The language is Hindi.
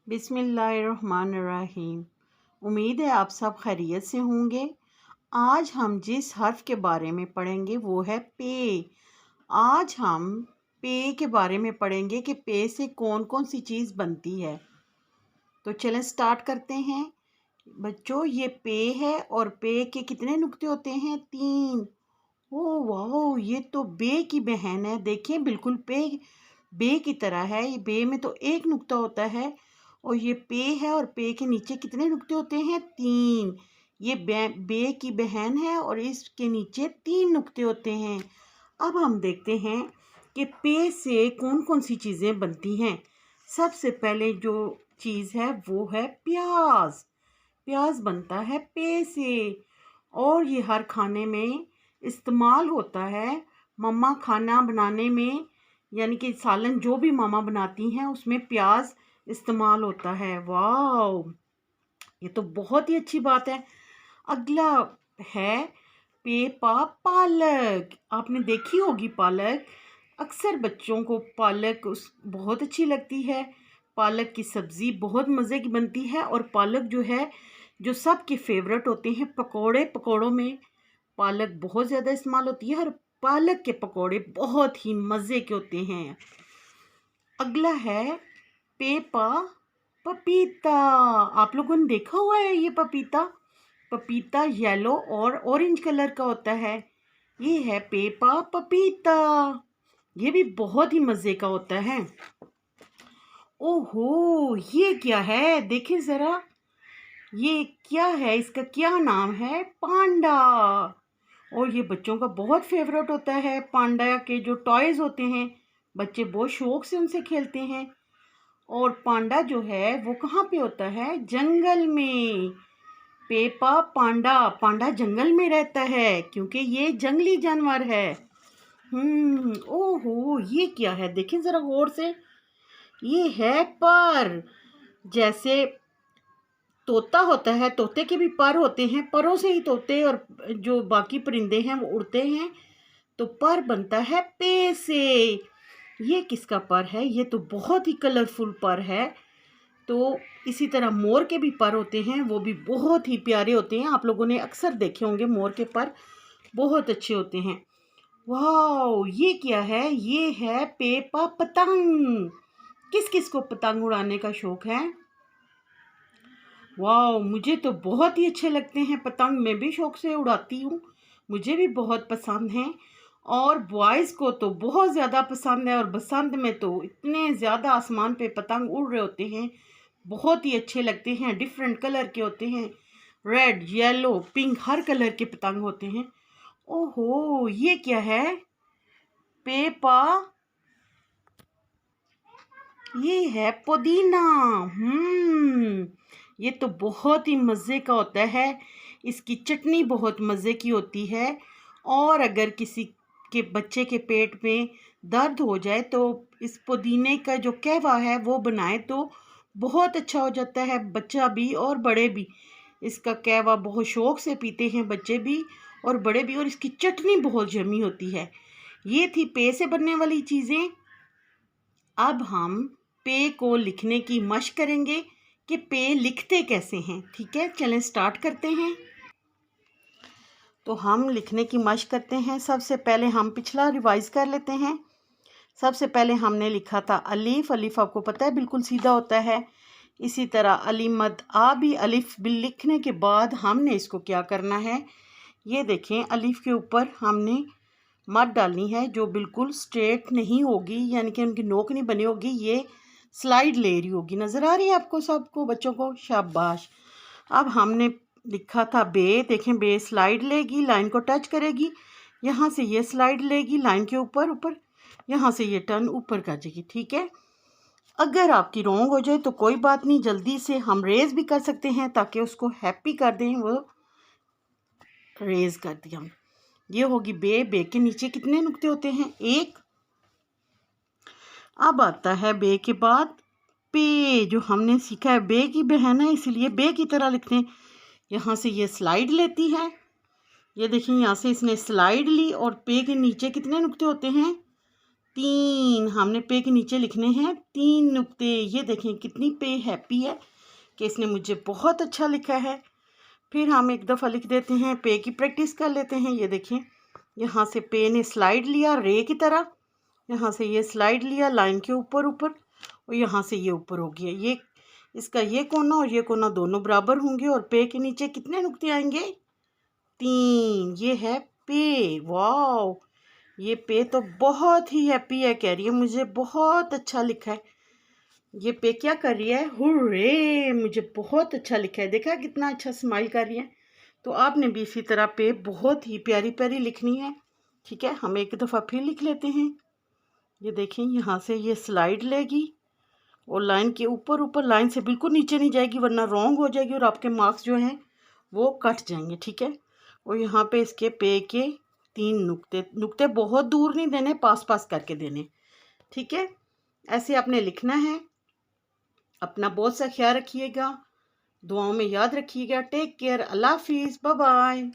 बिस्मिल्लाहिर्रहमानिर्रहीम। उम्मीद है आप सब खैरियत से होंगे। आज हम जिस हर्फ के बारे में पढ़ेंगे वो है पे। आज हम पे के बारे में पढ़ेंगे कि पे से कौन कौन सी चीज़ बनती है। तो चलें स्टार्ट करते हैं। बच्चों, ये पे है और पे के कितने नुक्ते होते हैं? 3। ओह वाह, ये तो बे की बहन है। देखिए, बिल्कुल बे की तरह है। ये बे में तो एक नुक्ता होता है और ये पे है, और पे के नीचे कितने नुक्ते होते हैं? 3। ये बे की बहन है और इसके नीचे 3 नुक्ते होते हैं। अब हम देखते हैं कि पे से कौन कौन सी चीज़ें बनती हैं। सबसे पहले जो चीज़ है वो है प्याज। प्याज बनता है पे से, और ये हर खाने में इस्तेमाल होता है। मम्मा खाना बनाने में, यानी कि सालन जो भी मामा बनाती हैं उसमें प्याज इस्तेमाल होता है। वाह, ये तो बहुत ही अच्छी बात है। अगला है पालक। आपने देखी होगी पालक। अक्सर बच्चों को पालक बहुत अच्छी लगती है। पालक की सब्ज़ी बहुत मज़े की बनती है, और पालक जो है, जो सबके फेवरेट होते हैं। पकोड़ों में पालक बहुत ज़्यादा इस्तेमाल होती है, और पालक के पकोड़े बहुत ही मज़े के होते हैं। अगला है पपीता। आप लोगों ने देखा हुआ है ये पपीता येलो और ऑरेंज कलर का होता है। ये है पपीता। ये भी बहुत ही मज़े का होता है। ओहो, ये क्या है? देखिए ज़रा, ये क्या है? इसका क्या नाम है? पांडा। और ये बच्चों का बहुत फेवरेट होता है। पांडा के जो टॉयज़ होते हैं, बच्चे बहुत शौक से उनसे खेलते हैं। और पांडा जो है वो कहाँ पे होता है? जंगल में। पांडा जंगल में रहता है, क्योंकि ये जंगली जानवर है। ओहो, ये क्या है? देखें ज़रा गौर से। ये है पर। जैसे तोता होता है, तोते के भी पर होते हैं। परों से ही तोते और जो बाकी परिंदे हैं वो उड़ते हैं। तो पर बनता है पे से। ये किसका पर है? ये तो बहुत ही कलरफुल पर है। तो इसी तरह मोर के भी पर होते हैं, वो भी बहुत ही प्यारे होते हैं। आप लोगों ने अक्सर देखे होंगे, मोर के पर बहुत अच्छे होते हैं। वाह, ये क्या है? ये है पतंग। किस किस को पतंग उड़ाने का शौक है? वाह, मुझे तो बहुत ही अच्छे लगते हैं पतंग। मैं भी शौक से उड़ाती हूँ, मुझे भी बहुत पसंद हैं। और बॉयज़ को तो बहुत ज़्यादा पसंद है, और बसंत में तो इतने ज़्यादा आसमान पे पतंग उड़ रहे होते हैं, बहुत ही अच्छे लगते हैं। डिफरेंट कलर के होते हैं, रेड, येलो, पिंक, हर कलर के पतंग होते हैं। ओहो, ये क्या है? पेपा ये है पुदीना। ये तो बहुत ही मज़े का होता है। इसकी चटनी बहुत मज़े की होती है। और अगर किसी के बच्चे के पेट में दर्द हो जाए तो इस पुदीने का जो कहवा है वो बनाए तो बहुत अच्छा हो जाता है। बच्चा भी और बड़े भी इसका कहवा बहुत शौक से पीते हैं, बच्चे भी और बड़े भी। और इसकी चटनी बहुत जमी होती है। ये थी पे से बनने वाली चीज़ें। अब हम पे को लिखने की मशक करेंगे कि पे लिखते कैसे हैं। ठीक है, चलें स्टार्ट करते हैं। तो हम लिखने की मशक करते हैं। सबसे पहले हम पिछला रिवाइज कर लेते हैं। सबसे पहले हमने लिखा था अलीफ। अलीफ आपको पता है बिल्कुल सीधा होता है। इसी तरह अली मद आ भी अलिफ बिल लिखने के बाद हमने इसको क्या करना है? ये देखें, अलीफ के ऊपर हमने मद डालनी है जो बिल्कुल स्ट्रेट नहीं होगी, यानी कि उनकी नोक नहीं बनी होगी। ये स्लाइड ले रही होगी। नज़र आ रही है आपको सबको, बच्चों को? शाबाश। अब हमने लिखा था बे। देखें, बे स्लाइड लेगी, लाइन को टच करेगी। यहाँ से ये स्लाइड लेगी लाइन के ऊपर, यहाँ से ये टर्न ऊपर कर जाएगी। ठीक है। अगर आपकी रॉन्ग हो जाए तो कोई बात नहीं, जल्दी से हम रेज भी कर सकते हैं ताकि उसको हैप्पी कर दें। वो रेज कर दिया हम। ये होगी बे के नीचे कितने नुक्ते होते हैं? 1। अब आता है बे के बाद पे, जो हमने सीखा है। बे की बहन है इसलिए बे की तरह लिखते हैं। यहाँ से ये स्लाइड लेती है। ये देखिए, यहाँ से इसने स्लाइड ली, और पे के नीचे कितने नुक्ते होते हैं? 3 हमने पे के नीचे लिखने हैं 3 नुक्ते। ये देखें कितनी पे हैप्पी है कि इसने मुझे बहुत अच्छा लिखा है। फिर हम एक दफ़ा लिख देते हैं, पे की प्रैक्टिस कर लेते हैं। ये देखें, यहाँ से पे ने स्लाइड लिया रे की तरह, यहाँ से ये स्लाइड लिया लाइन के ऊपर ऊपर, और यहाँ से ये ऊपर हो गया। ये इसका ये कोना और ये कोना दोनों बराबर होंगे, और पे के नीचे कितने नुक्ते आएंगे? 3। ये है पे। वाह, ये पे तो बहुत ही हैप्पी है, कह रही है मुझे बहुत अच्छा लिखा है। ये पे क्या कर रही है? हुर्रे, मुझे बहुत अच्छा लिखा है। देखा कितना अच्छा स्माइल कर रही है। तो आपने भी इसी तरह पे बहुत ही प्यारी प्यारी लिखनी है। ठीक है, हम एक दफ़ा फिर लिख लेते हैं। ये देखें, यहाँ से ये स्लाइड लेगी और लाइन के ऊपर ऊपर, लाइन से बिल्कुल नीचे नहीं जाएगी वरना रॉन्ग हो जाएगी और आपके मार्क्स जो हैं वो कट जाएंगे। ठीक है, और यहाँ पे इसके पे के 3 नुक्ते, नुक्ते बहुत दूर नहीं देने, पास पास करके देने। ठीक है, ऐसे आपने लिखना है। अपना बहुत सा ख्याल रखिएगा, दुआओं में याद रखिएगा। टेक केयर, अल्लाह हाफिज़, बाय बाय।